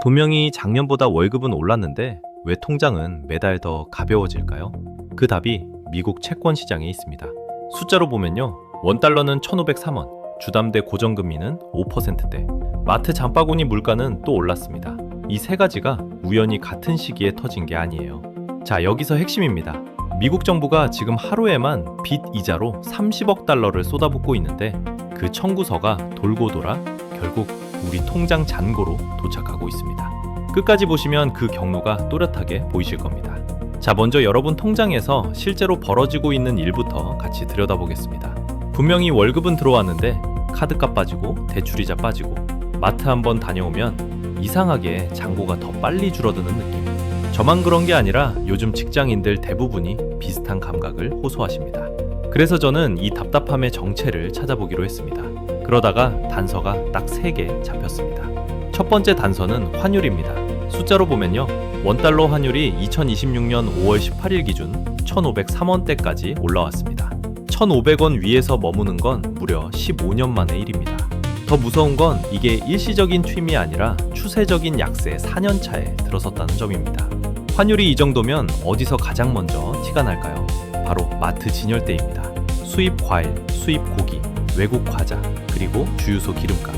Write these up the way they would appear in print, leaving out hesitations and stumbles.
분명히 작년보다 월급은 올랐는데 왜 통장은 매달 더 가벼워질까요? 그 답이 미국 채권 시장에 있습니다. 숫자로 보면요. 원달러는 1,503원, 주담대 고정금리는 5%대, 마트 장바구니 물가는 또 올랐습니다. 이 세 가지가 우연히 같은 시기에 터진 게 아니에요. 자, 여기서 핵심입니다. 미국 정부가 지금 하루에만 빚 이자로 30억 달러를 쏟아붓고 있는데 그 청구서가 돌고 돌아 결국 우리 통장 잔고로 도착하고 있습니다. 끝까지 보시면 그 경로가 또렷하게 보이실 겁니다. 자, 먼저 여러분 통장에서 실제로 벌어지고 있는 일부터 같이 들여다보겠습니다. 분명히 월급은 들어왔는데 카드값 빠지고 대출이자 빠지고 마트 한번 다녀오면 이상하게 잔고가 더 빨리 줄어드는 느낌. 저만 그런 게 아니라 요즘 직장인들 대부분이 비슷한 감각을 호소하십니다. 그래서 저는 이 답답함의 정체를 찾아보기로 했습니다. 그러다가 단서가 딱 3개 잡혔습니다. 첫 번째 단서는 환율입니다. 숫자로 보면요. 원달러 환율이 2026년 5월 18일 기준 1,503원대까지 올라왔습니다. 1,500원 위에서 머무는 건 무려 15년 만의 일입니다. 더 무서운 건 이게 일시적인 튀임이 아니라 추세적인 약세 4년차에 들어섰다는 점입니다. 환율이 이 정도면 어디서 가장 먼저 티가 날까요? 바로 마트 진열대입니다. 수입 과일, 수입 고기, 외국 과자, 그리고 주유소 기름값.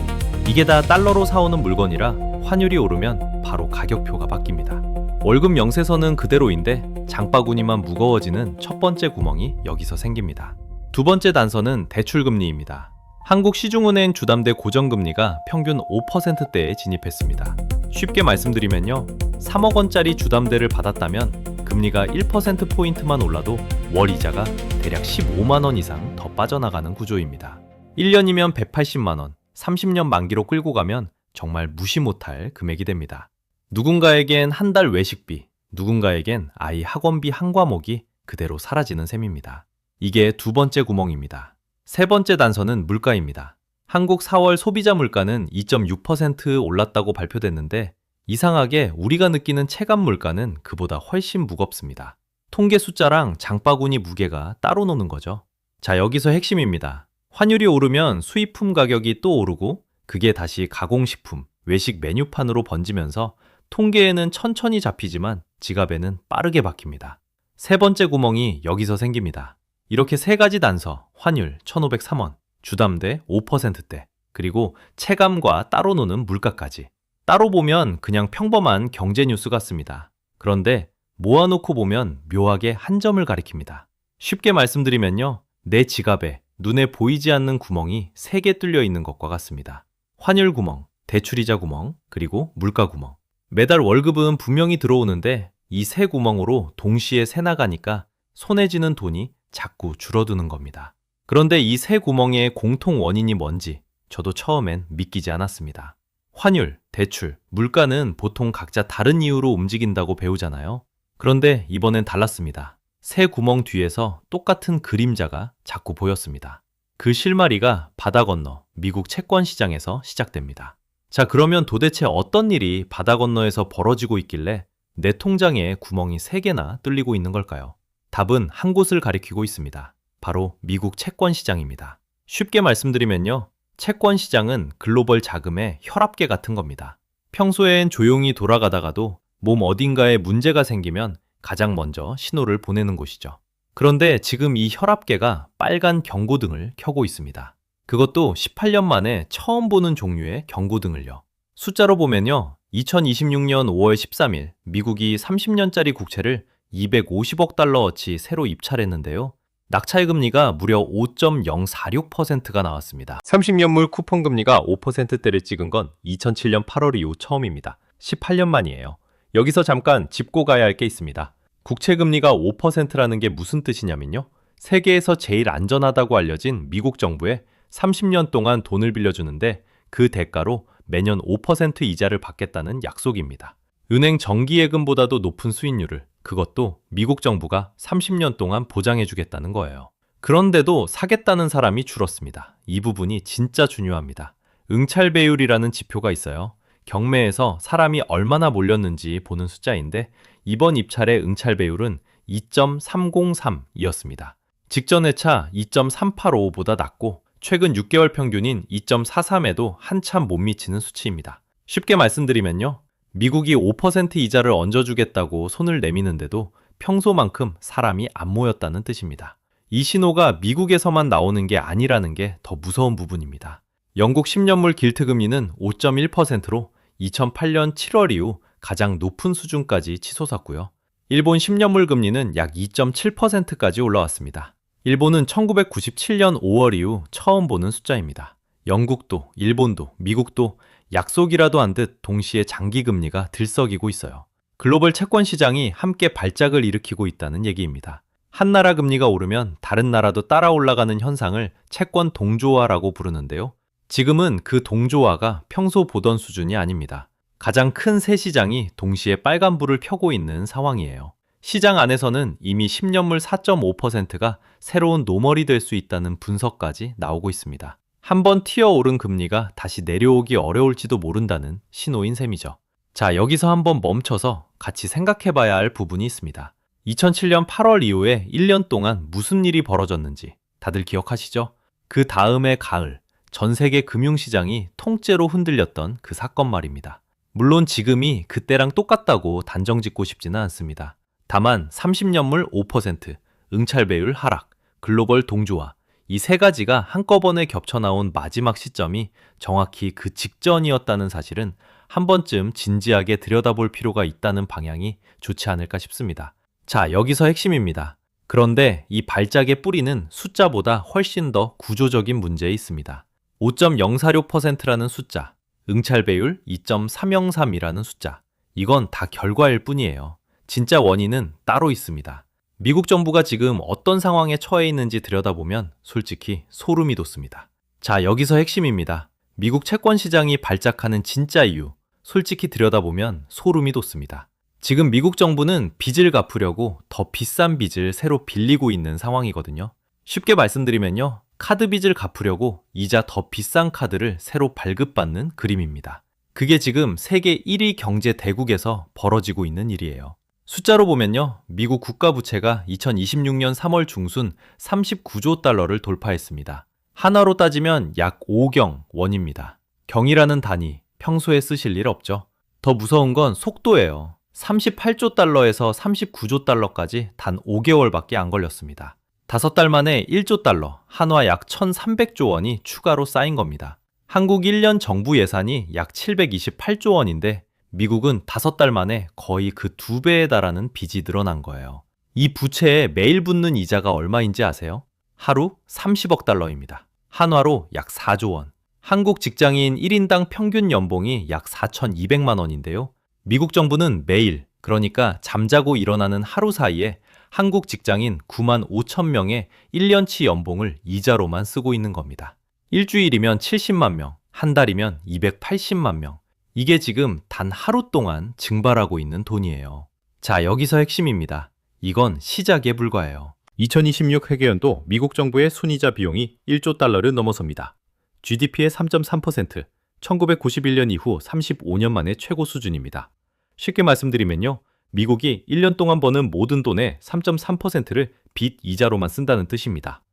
이게 다 달러로 사오는 물건이라 환율이 오르면 바로 가격표가 바뀝니다. 월급 명세서는 그대로인데 장바구니만 무거워지는 첫 번째 구멍이 여기서 생깁니다. 두 번째 단서는 대출금리입니다. 한국 시중은행 주담대 고정금리가 평균 5%대에 진입했습니다. 쉽게 말씀드리면요. 3억 원짜리 주담대를 받았다면 금리가 1%포인트만 올라도 월 이자가 대략 15만 원 이상 더 빠져나가는 구조입니다. 1년이면 180만 원, 30년 만기로 끌고 가면 정말 무시 못할 금액이 됩니다. 누군가에겐 한 달 외식비, 누군가에겐 아이 학원비 한 과목이 그대로 사라지는 셈입니다. 이게 두 번째 구멍입니다. 세 번째 단서는 물가입니다. 한국 4월 소비자 물가는 2.6% 올랐다고 발표됐는데 이상하게 우리가 느끼는 체감 물가는 그보다 훨씬 무겁습니다. 통계 숫자랑 장바구니 무게가 따로 노는 거죠. 자, 여기서 핵심입니다. 환율이 오르면 수입품 가격이 또 오르고 그게 다시 가공식품, 외식 메뉴판으로 번지면서 통계에는 천천히 잡히지만 지갑에는 빠르게 박힙니다. 세 번째 구멍이 여기서 생깁니다. 이렇게 세 가지 단서, 환율 1,503원, 주담대 5%대, 그리고 체감과 따로 노는 물가까지. 따로 보면 그냥 평범한 경제 뉴스 같습니다. 그런데 모아놓고 보면 묘하게 한 점을 가리킵니다. 쉽게 말씀드리면요. 내 지갑에 눈에 보이지 않는 구멍이 3개 뚫려 있는 것과 같습니다. 환율 구멍, 대출이자 구멍, 그리고 물가 구멍. 매달 월급은 분명히 들어오는데 이 세 구멍으로 동시에 새 나가니까 손에 쥐는 돈이 자꾸 줄어드는 겁니다. 그런데 이 세 구멍의 공통 원인이 뭔지 저도 처음엔 믿기지 않았습니다. 환율, 대출, 물가는 보통 각자 다른 이유로 움직인다고 배우잖아요. 그런데 이번엔 달랐습니다. 새 구멍 뒤에서 똑같은 그림자가 자꾸 보였습니다. 그 실마리가 바다 건너 미국 채권 시장에서 시작됩니다. 자, 그러면 도대체 어떤 일이 바다 건너에서 벌어지고 있길래 내 통장에 구멍이 3개나 뚫리고 있는 걸까요? 답은 한 곳을 가리키고 있습니다. 바로 미국 채권 시장입니다. 쉽게 말씀드리면요. 채권 시장은 글로벌 자금의 혈압계 같은 겁니다. 평소엔 조용히 돌아가다가도 몸 어딘가에 문제가 생기면 가장 먼저 신호를 보내는 곳이죠. 그런데 지금 이 혈압계가 빨간 경고등을 켜고 있습니다. 그것도 18년 만에 처음 보는 종류의 경고등을요. 숫자로 보면요. 2026년 5월 13일 미국이 30년짜리 국채를 250억 달러어치 새로 입찰했는데요. 낙찰 금리가 무려 5.046%가 나왔습니다. 30년물 쿠폰 금리가 5%대를 찍은 건 2007년 8월 이후 처음입니다. 18년 만이에요. 여기서 잠깐 짚고 가야 할 게 있습니다. 국채 금리가 5%라는 게 무슨 뜻이냐면요. 세계에서 제일 안전하다고 알려진 미국 정부에 30년 동안 돈을 빌려주는데 그 대가로 매년 5% 이자를 받겠다는 약속입니다. 은행 정기예금보다도 높은 수익률을, 그것도 미국 정부가 30년 동안 보장해주겠다는 거예요. 그런데도 사겠다는 사람이 줄었습니다. 이 부분이 진짜 중요합니다. 응찰 배율이라는 지표가 있어요. 경매에서 사람이 얼마나 몰렸는지 보는 숫자인데 이번 입찰의 응찰 배율은 2.303이었습니다. 직전 회차 2.385보다 낮고 최근 6개월 평균인 2.43에도 한참 못 미치는 수치입니다. 쉽게 말씀드리면요. 미국이 5% 이자를 얹어주겠다고 손을 내미는데도 평소만큼 사람이 안 모였다는 뜻입니다. 이 신호가 미국에서만 나오는 게 아니라는 게 더 무서운 부분입니다. 영국 10년물 길트금리는 5.1%로 2008년 7월 이후 가장 높은 수준까지 치솟았고요. 일본 10년물 금리는 약 2.7%까지 올라왔습니다. 일본은 1997년 5월 이후 처음 보는 숫자입니다. 영국도, 일본도, 미국도 약속이라도 한 듯 동시에 장기 금리가 들썩이고 있어요. 글로벌 채권 시장이 함께 발작을 일으키고 있다는 얘기입니다. 한 나라 금리가 오르면 다른 나라도 따라 올라가는 현상을 채권 동조화라고 부르는데요. 지금은 그 동조화가 평소 보던 수준이 아닙니다. 가장 큰 세 시장이 동시에 빨간불을 펴고 있는 상황이에요. 시장 안에서는 이미 10년물 4.5%가 새로운 노멀이 될 수 있다는 분석까지 나오고 있습니다. 한번 튀어오른 금리가 다시 내려오기 어려울지도 모른다는 신호인 셈이죠. 자, 여기서 한번 멈춰서 같이 생각해 봐야 할 부분이 있습니다. 2007년 8월 이후에 1년 동안 무슨 일이 벌어졌는지 다들 기억하시죠? 그 다음해 가을, 전 세계 금융시장이 통째로 흔들렸던 그 사건 말입니다. 물론 지금이 그때랑 똑같다고 단정짓고 싶지는 않습니다. 다만 30년물 5%, 응찰배율 하락, 글로벌 동조화, 이 세 가지가 한꺼번에 겹쳐 나온 마지막 시점이 정확히 그 직전이었다는 사실은 한 번쯤 진지하게 들여다볼 필요가 있다는 방향이 좋지 않을까 싶습니다. 자, 여기서 핵심입니다. 그런데 이 발작의 뿌리는 숫자보다 훨씬 더 구조적인 문제에 있습니다. 5.046%라는 숫자, 응찰배율 2.303이라는 숫자, 이건 다 결과일 뿐이에요. 진짜 원인은 따로 있습니다. 미국 정부가 지금 어떤 상황에 처해 있는지 들여다보면 솔직히 소름이 돋습니다. 자, 여기서 핵심입니다. 미국 채권 시장이 발작하는 진짜 이유, 솔직히 들여다보면 소름이 돋습니다. 지금 미국 정부는 빚을 갚으려고 더 비싼 빚을 새로 빌리고 있는 상황이거든요. 쉽게 말씀드리면요, 카드 빚을 갚으려고 이자 더 비싼 카드를 새로 발급받는 그림입니다. 그게 지금 세계 1위 경제 대국에서 벌어지고 있는 일이에요. 숫자로 보면요, 미국 국가부채가 2026년 3월 중순 39조 달러를 돌파했습니다. 한화로 따지면 약 5경 원입니다. 경이라는 단위, 평소에 쓰실 일 없죠? 더 무서운 건 속도예요. 38조 달러에서 39조 달러까지 단 5개월밖에 안 걸렸습니다. 5달 만에 1조 달러, 한화 약 1,300조 원이 추가로 쌓인 겁니다. 한국 1년 정부 예산이 약 728조 원인데 미국은 5달 만에 거의 그 2배에 달하는 빚이 늘어난 거예요. 이 부채에 매일 붙는 이자가 얼마인지 아세요? 하루 30억 달러입니다. 한화로 약 4조 원. 한국 직장인 1인당 평균 연봉이 약 4,200만 원인데요. 미국 정부는 매일, 그러니까 잠자고 일어나는 하루 사이에 한국 직장인 9만 5천 명의 1년치 연봉을 이자로만 쓰고 있는 겁니다. 일주일이면 70만 명, 한 달이면 280만 명. 이게 지금 단 하루 동안 증발하고 있는 돈이에요. 자, 여기서 핵심입니다. 이건 시작에 불과해요. 2026 회계연도 미국 정부의 순이자 비용이 1조 달러를 넘어섭니다. GDP의 3.3%, 1991년 이후 35년 만의 최고 수준입니다. 쉽게 말씀드리면요, 미국이 1년 동안 버는 모든 돈의 3.3%를 빚 이자로만 쓴다는 뜻입니다.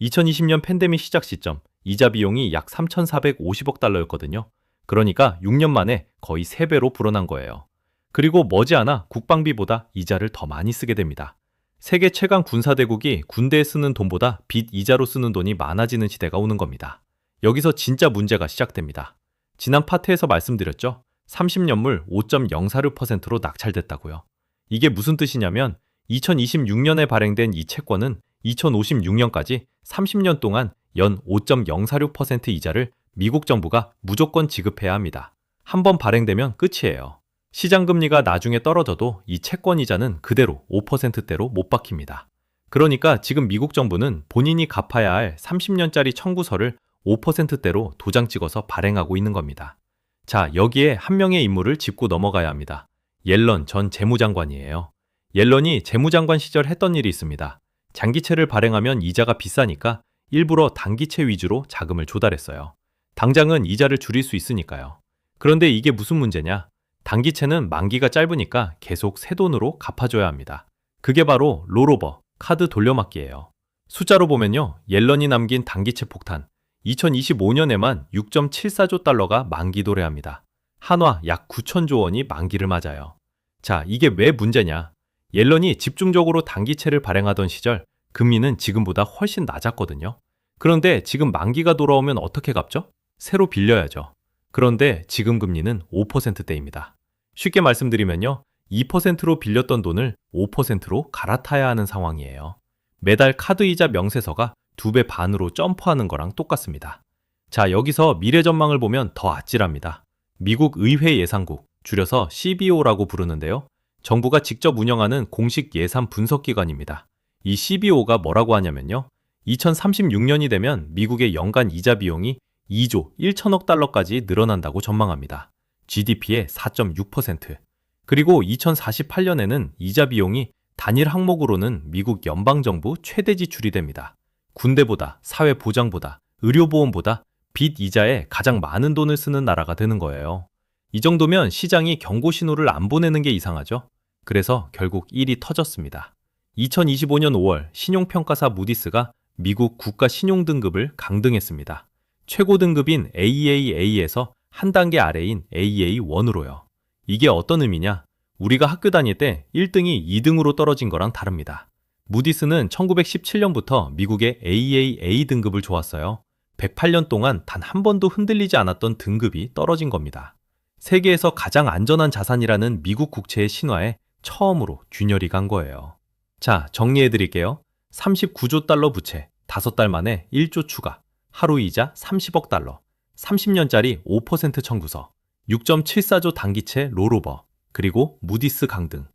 2020년 팬데믹 시작 시점, 이자 비용이 약 3,450억 달러였거든요. 그러니까 6년 만에 거의 3배로 불어난 거예요. 그리고 머지않아 국방비보다 이자를 더 많이 쓰게 됩니다. 세계 최강 군사대국이 군대에 쓰는 돈보다 빚 이자로 쓰는 돈이 많아지는 시대가 오는 겁니다. 여기서 진짜 문제가 시작됩니다. 지난 파트에서 말씀드렸죠. 30년물 5.046%로 낙찰됐다고요. 이게 무슨 뜻이냐면 2026년에 발행된 이 채권은 2056년까지 30년 동안 연 5.046% 이자를 미국 정부가 무조건 지급해야 합니다. 한번 발행되면 끝이에요. 시장 금리가 나중에 떨어져도 이 채권 이자는 그대로 5%대로 못 박힙니다. 그러니까 지금 미국 정부는 본인이 갚아야 할 30년짜리 청구서를 5%대로 도장 찍어서 발행하고 있는 겁니다. 자, 여기에 한 명의 인물을 짚고 넘어가야 합니다. 옐런 전 재무장관이에요. 옐런이 재무장관 시절 했던 일이 있습니다. 장기채를 발행하면 이자가 비싸니까 일부러 단기채 위주로 자금을 조달했어요. 당장은 이자를 줄일 수 있으니까요. 그런데 이게 무슨 문제냐? 단기채는 만기가 짧으니까 계속 새 돈으로 갚아줘야 합니다. 그게 바로 롤오버, 카드 돌려막기예요. 숫자로 보면요, 옐런이 남긴 단기채 폭탄, 2025년에만 6.74조 달러가 만기 도래합니다. 한화 약 9천조 원이 만기를 맞아요. 자, 이게 왜 문제냐? 옐런이 집중적으로 단기채를 발행하던 시절 금리는 지금보다 훨씬 낮았거든요. 그런데 지금 만기가 돌아오면 어떻게 갚죠? 새로 빌려야죠. 그런데 지금 금리는 5%대입니다. 쉽게 말씀드리면요. 2%로 빌렸던 돈을 5%로 갈아타야 하는 상황이에요. 매달 카드이자 명세서가 2배 반으로 점프하는 거랑 똑같습니다. 자, 여기서 미래 전망을 보면 더 아찔합니다. 미국 의회 예산국, 줄여서 CBO라고 부르는데요. 정부가 직접 운영하는 공식 예산 분석 기관입니다. 이 CBO가 뭐라고 하냐면요. 2036년이 되면 미국의 연간 이자 비용이 2조 1천억 달러까지 늘어난다고 전망합니다. GDP의 4.6%. 그리고 2048년에는 이자 비용이 단일 항목으로는 미국 연방정부 최대 지출이 됩니다. 군대보다, 사회보장보다, 의료보험보다 빚 이자에 가장 많은 돈을 쓰는 나라가 되는 거예요. 이 정도면 시장이 경고 신호를 안 보내는 게 이상하죠? 그래서 결국 일이 터졌습니다. 2025년 5월 신용평가사 무디스가 미국 국가 신용등급을 강등했습니다. 최고 등급인 AAA에서 한 단계 아래인 AA1으로요. 이게 어떤 의미냐? 우리가 학교 다닐 때 1등이 2등으로 떨어진 거랑 다릅니다. 무디스는 1917년부터 미국의 AAA 등급을 줘왔어요. 108년 동안 단 한 번도 흔들리지 않았던 등급이 떨어진 겁니다. 세계에서 가장 안전한 자산이라는 미국 국채의 신화에 처음으로 균열이 간 거예요. 자, 정리해 드릴게요. 39조 달러 부채, 5달 만에 1조 추가, 하루 이자 30억 달러, 30년짜리 5% 청구서, 6.74조 단기채 롤오버, 그리고 무디스 강등.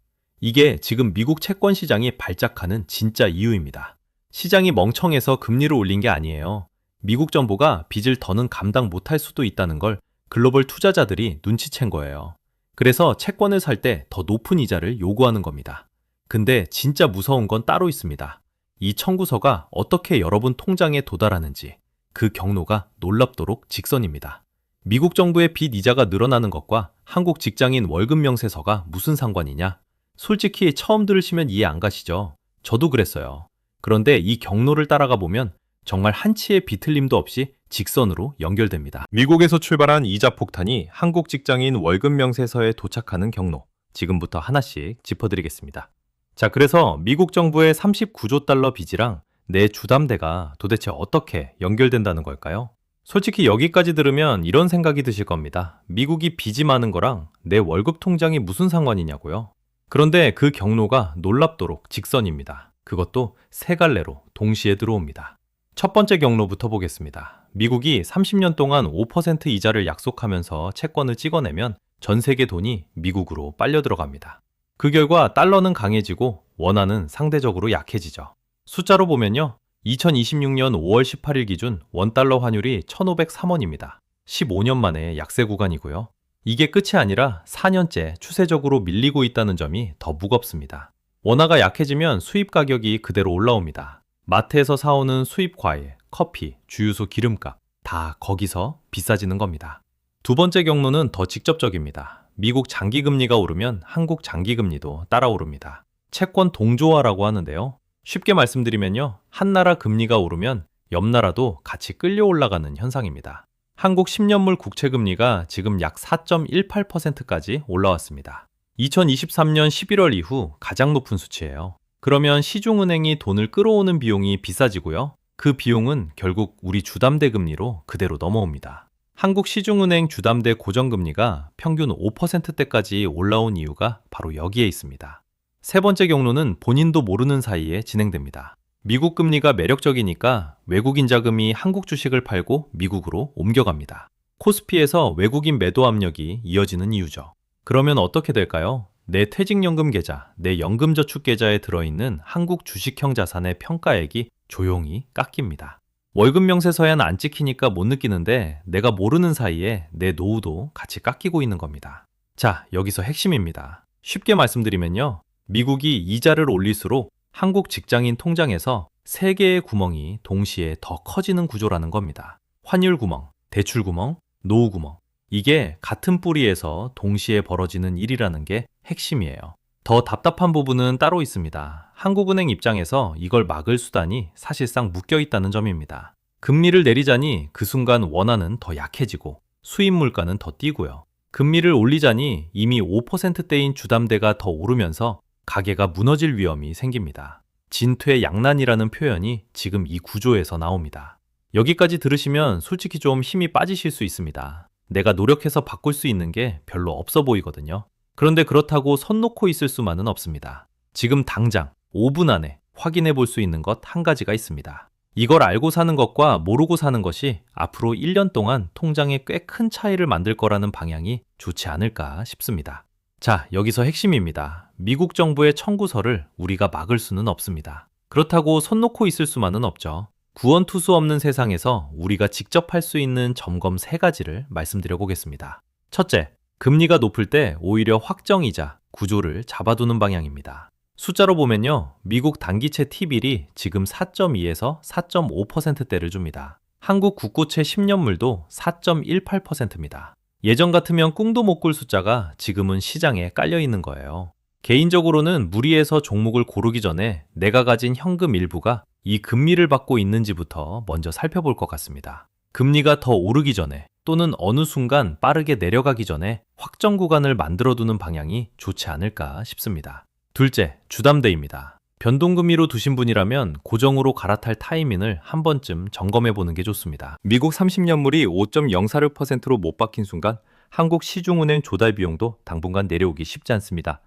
이게 지금 미국 채권 시장이 발작하는 진짜 이유입니다. 시장이 멍청해서 금리를 올린 게 아니에요. 미국 정부가 빚을 더는 감당 못할 수도 있다는 걸 글로벌 투자자들이 눈치챈 거예요. 그래서 채권을 살 때 더 높은 이자를 요구하는 겁니다. 근데 진짜 무서운 건 따로 있습니다. 이 청구서가 어떻게 여러분 통장에 도달하는지 그 경로가 놀랍도록 직선입니다. 미국 정부의 빚 이자가 늘어나는 것과 한국 직장인 월급 명세서가 무슨 상관이냐? 솔직히 처음 들으시면 이해 안 가시죠? 저도 그랬어요. 그런데 이 경로를 따라가 보면 정말 한치의 비틀림도 없이 직선으로 연결됩니다. 미국에서 출발한 이자 폭탄이 한국 직장인 월급 명세서에 도착하는 경로, 지금부터 하나씩 짚어드리겠습니다. 자, 그래서 미국 정부의 39조 달러 빚이랑 내 주담대가 도대체 어떻게 연결된다는 걸까요? 솔직히 여기까지 들으면 이런 생각이 드실 겁니다. 미국이 빚이 많은 거랑 내 월급 통장이 무슨 상관이냐고요? 그런데 그 경로가 놀랍도록 직선입니다. 그것도 세 갈래로 동시에 들어옵니다. 첫 번째 경로부터 보겠습니다. 미국이 30년 동안 5% 이자를 약속하면서 채권을 찍어내면 전 세계 돈이 미국으로 빨려 들어갑니다. 그 결과 달러는 강해지고 원화는 상대적으로 약해지죠. 숫자로 보면요. 2026년 5월 18일 기준 원달러 환율이 1,503원입니다. 15년 만에 약세 구간이고요. 이게 끝이 아니라 4년째 추세적으로 밀리고 있다는 점이 더 무겁습니다. 원화가 약해지면 수입 가격이 그대로 올라옵니다. 마트에서 사오는 수입 과일, 커피, 주유소 기름값 다 거기서 비싸지는 겁니다. 두 번째 경로는 더 직접적입니다. 미국 장기금리가 오르면 한국 장기금리도 따라 오릅니다. 채권 동조화라고 하는데요. 쉽게 말씀드리면요. 한 나라 금리가 오르면 옆 나라도 같이 끌려 올라가는 현상입니다. 한국 10년물 국채금리가 지금 약 4.18%까지 올라왔습니다. 2023년 11월 이후 가장 높은 수치예요. 그러면 시중은행이 돈을 끌어오는 비용이 비싸지고요. 그 비용은 결국 우리 주담대 금리로 그대로 넘어옵니다. 한국 시중은행 주담대 고정금리가 평균 5%대까지 올라온 이유가 바로 여기에 있습니다. 세 번째 경로는 본인도 모르는 사이에 진행됩니다. 미국 금리가 매력적이니까 외국인 자금이 한국 주식을 팔고 미국으로 옮겨갑니다. 코스피에서 외국인 매도 압력이 이어지는 이유죠. 그러면 어떻게 될까요? 내 퇴직연금 계좌, 내 연금저축 계좌에 들어있는 한국 주식형 자산의 평가액이 조용히 깎입니다. 월급 명세서에는 안 찍히니까 못 느끼는데 내가 모르는 사이에 내 노후도 같이 깎이고 있는 겁니다. 자, 여기서 핵심입니다. 쉽게 말씀드리면요. 미국이 이자를 올릴수록 한국 직장인 통장에서 3개의 구멍이 동시에 더 커지는 구조라는 겁니다. 환율 구멍, 대출 구멍, 노후 구멍. 이게 같은 뿌리에서 동시에 벌어지는 일이라는 게 핵심이에요. 더 답답한 부분은 따로 있습니다. 한국은행 입장에서 이걸 막을 수단이 사실상 묶여 있다는 점입니다. 금리를 내리자니 그 순간 원화는 더 약해지고 수입 물가는 더 뛰고요. 금리를 올리자니 이미 5%대인 주담대가 더 오르면서 가계가 무너질 위험이 생깁니다. 진퇴양난이라는 표현이 지금 이 구조에서 나옵니다. 여기까지 들으시면 솔직히 좀 힘이 빠지실 수 있습니다. 내가 노력해서 바꿀 수 있는 게 별로 없어 보이거든요. 그런데 그렇다고 선 놓고 있을 수만은 없습니다. 지금 당장 5분 안에 확인해 볼 수 있는 것 한 가지가 있습니다. 이걸 알고 사는 것과 모르고 사는 것이 앞으로 1년 동안 통장에 꽤 큰 차이를 만들 거라는 방향이 좋지 않을까 싶습니다. 자, 여기서 핵심입니다. 미국 정부의 청구서를 우리가 막을 수는 없습니다. 그렇다고 손 놓고 있을 수만은 없죠. 구원투수 없는 세상에서 우리가 직접 할 수 있는 점검 3가지를 말씀드려 보겠습니다. 첫째, 금리가 높을 때 오히려 확정이자 구조를 잡아두는 방향입니다. 숫자로 보면요, 미국 단기채 T빌이 지금 4.2에서 4.5%대를 줍니다. 한국 국고채 10년물도 4.18%입니다. 예전 같으면 꿈도 못 꿀 숫자가 지금은 시장에 깔려 있는 거예요. 개인적으로는 무리해서 종목을 고르기 전에 내가 가진 현금 일부가 이 금리를 받고 있는지부터 먼저 살펴볼 것 같습니다. 금리가 더 오르기 전에 또는 어느 순간 빠르게 내려가기 전에 확정 구간을 만들어두는 방향이 좋지 않을까 싶습니다. 둘째, 주담대입니다. 변동금리로 두신 분이라면 고정으로 갈아탈 타이밍을 한 번쯤 점검해 보는 게 좋습니다. 미국 30년물이 5.046%로 못 박힌 순간 한국 시중은행 조달 비용도 당분간 내려오기 쉽지 않습니다.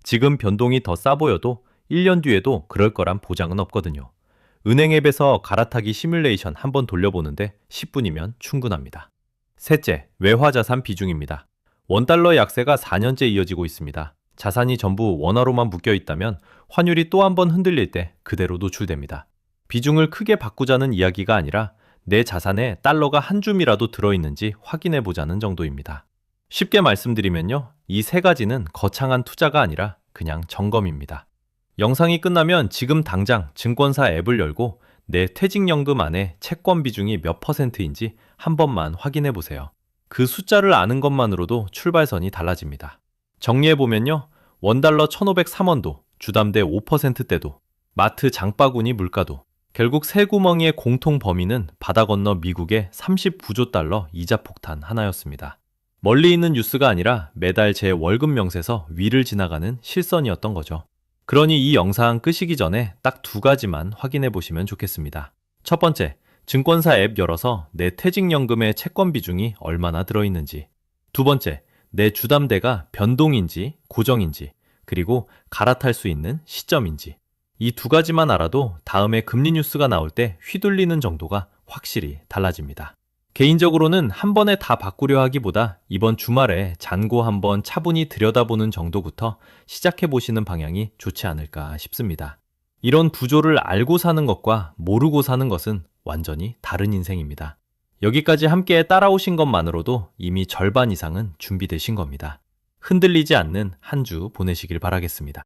지금 변동이 더 싸 보여도 1년 뒤에도 그럴 거란 보장은 없거든요. 은행 앱에서 갈아타기 시뮬레이션 한번 돌려보는데 10분이면 충분합니다. 셋째, 외화자산 비중입니다. 원달러 약세가 4년째 이어지고 있습니다. 자산이 전부 원화로만 묶여 있다면 환율이 또 한 번 흔들릴 때 그대로 노출됩니다. 비중을 크게 바꾸자는 이야기가 아니라 내 자산에 달러가 한 줌이라도 들어있는지 확인해 보자는 정도입니다. 쉽게 말씀드리면요, 이 3가지는 거창한 투자가 아니라 그냥 점검입니다. 영상이 끝나면 지금 당장 증권사 앱을 열고 내 퇴직연금 안에 채권 비중이 몇 %인지 한 번만 확인해 보세요. 그 숫자를 아는 것만으로도 출발선이 달라집니다. 정리해보면요, 원달러 1,503원도, 주담대 5%대도, 마트 장바구니 물가도, 결국 세 구멍이의 공통 범위는 바다 건너 미국의 39조 달러 이자 폭탄 하나였습니다. 멀리 있는 뉴스가 아니라 매달 제 월급 명세서 위를 지나가는 실선이었던 거죠. 그러니 이 영상 끄시기 전에 딱 2가지만 확인해 보시면 좋겠습니다. 첫 번째, 증권사 앱 열어서 내 퇴직연금의 채권 비중이 얼마나 들어있는지. 두 번째, 내 주담대가 변동인지 고정인지, 그리고 갈아탈 수 있는 시점인지. 이 2가지만 알아도 다음에 금리 뉴스가 나올 때 휘둘리는 정도가 확실히 달라집니다. 개인적으로는 한 번에 다 바꾸려 하기보다 이번 주말에 잔고 한번 차분히 들여다보는 정도부터 시작해 보시는 방향이 좋지 않을까 싶습니다. 이런 구조를 알고 사는 것과 모르고 사는 것은 완전히 다른 인생입니다. 여기까지 함께 따라오신 것만으로도 이미 절반 이상은 준비되신 겁니다. 흔들리지 않는 한 주 보내시길 바라겠습니다.